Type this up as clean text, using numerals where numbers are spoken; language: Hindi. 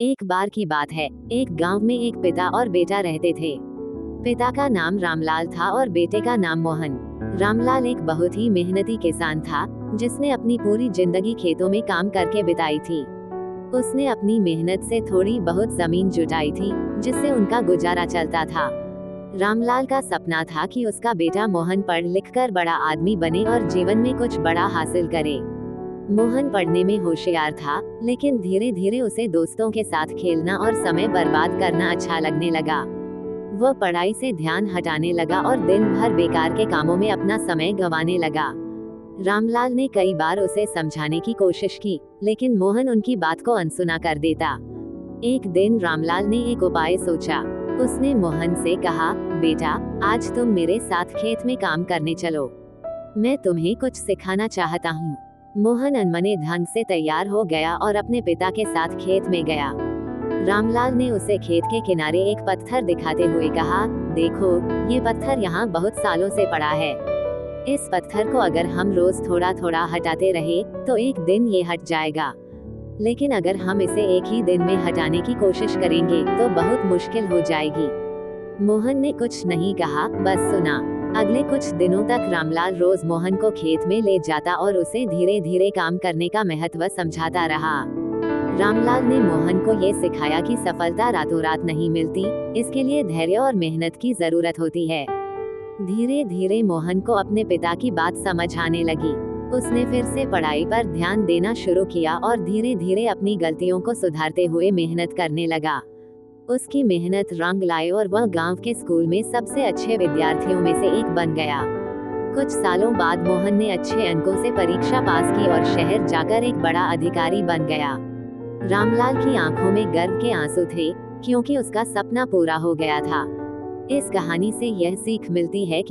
एक बार की बात है, एक गांव में एक पिता और बेटा रहते थे। पिता का नाम रामलाल था और बेटे का नाम मोहन। रामलाल एक बहुत ही मेहनती किसान था, जिसने अपनी पूरी जिंदगी खेतों में काम करके बिताई थी। उसने अपनी मेहनत से थोड़ी बहुत जमीन जुटाई थी, जिससे उनका गुजारा चलता था। रामलाल का सपना था कि उसका बेटा मोहन पढ़ लिख कर बड़ा आदमी बने और जीवन में कुछ बड़ा हासिल करे। मोहन पढ़ने में होशियार था, लेकिन धीरे धीरे उसे दोस्तों के साथ खेलना और समय बर्बाद करना अच्छा लगने लगा। वह पढ़ाई से ध्यान हटाने लगा और दिन भर बेकार के कामों में अपना समय गंवाने लगा। रामलाल ने कई बार उसे समझाने की कोशिश की, लेकिन मोहन उनकी बात को अनसुना कर देता। एक दिन रामलाल ने एक उपाय सोचा। उसने मोहन से कहा, बेटा, आज तुम मेरे साथ खेत में काम करने चलो। मैं तुम्हें कुछ सिखाना चाहता हूँ। मोहन अनमने ढंग से तैयार हो गया और अपने पिता के साथ खेत में गया। रामलाल ने उसे खेत के किनारे एक पत्थर दिखाते हुए कहा, देखो, ये पत्थर यहाँ बहुत सालों से पड़ा है। इस पत्थर को अगर हम रोज थोड़ा थोड़ा हटाते रहे, तो एक दिन ये हट जाएगा। लेकिन अगर हम इसे एक ही दिन में हटाने की कोशिश करेंगे, तो बहुत मुश्किल हो जाएगी। मोहन ने कुछ नहीं कहा, बस सुना। अगले कुछ दिनों तक रामलाल रोज मोहन को खेत में ले जाता और उसे धीरे धीरे काम करने का महत्व समझाता रहा। रामलाल ने मोहन को ये सिखाया कि सफलता रातों रात नहीं मिलती, इसके लिए धैर्य और मेहनत की जरूरत होती है। धीरे धीरे मोहन को अपने पिता की बात समझ आने लगी। उसने फिर से पढ़ाई पर ध्यान देना शुरू किया और धीरे धीरे अपनी गलतियों को सुधारते हुए मेहनत करने लगा। उसकी मेहनत रंग लाई और वह गांव के स्कूल में सबसे अच्छे विद्यार्थियों में से एक बन गया। कुछ सालों बाद मोहन ने अच्छे अंकों से परीक्षा पास की और शहर जाकर एक बड़ा अधिकारी बन गया। रामलाल की आंखों में गर्व के आंसू थे, क्योंकि उसका सपना पूरा हो गया था। इस कहानी से यह सीख मिलती है कि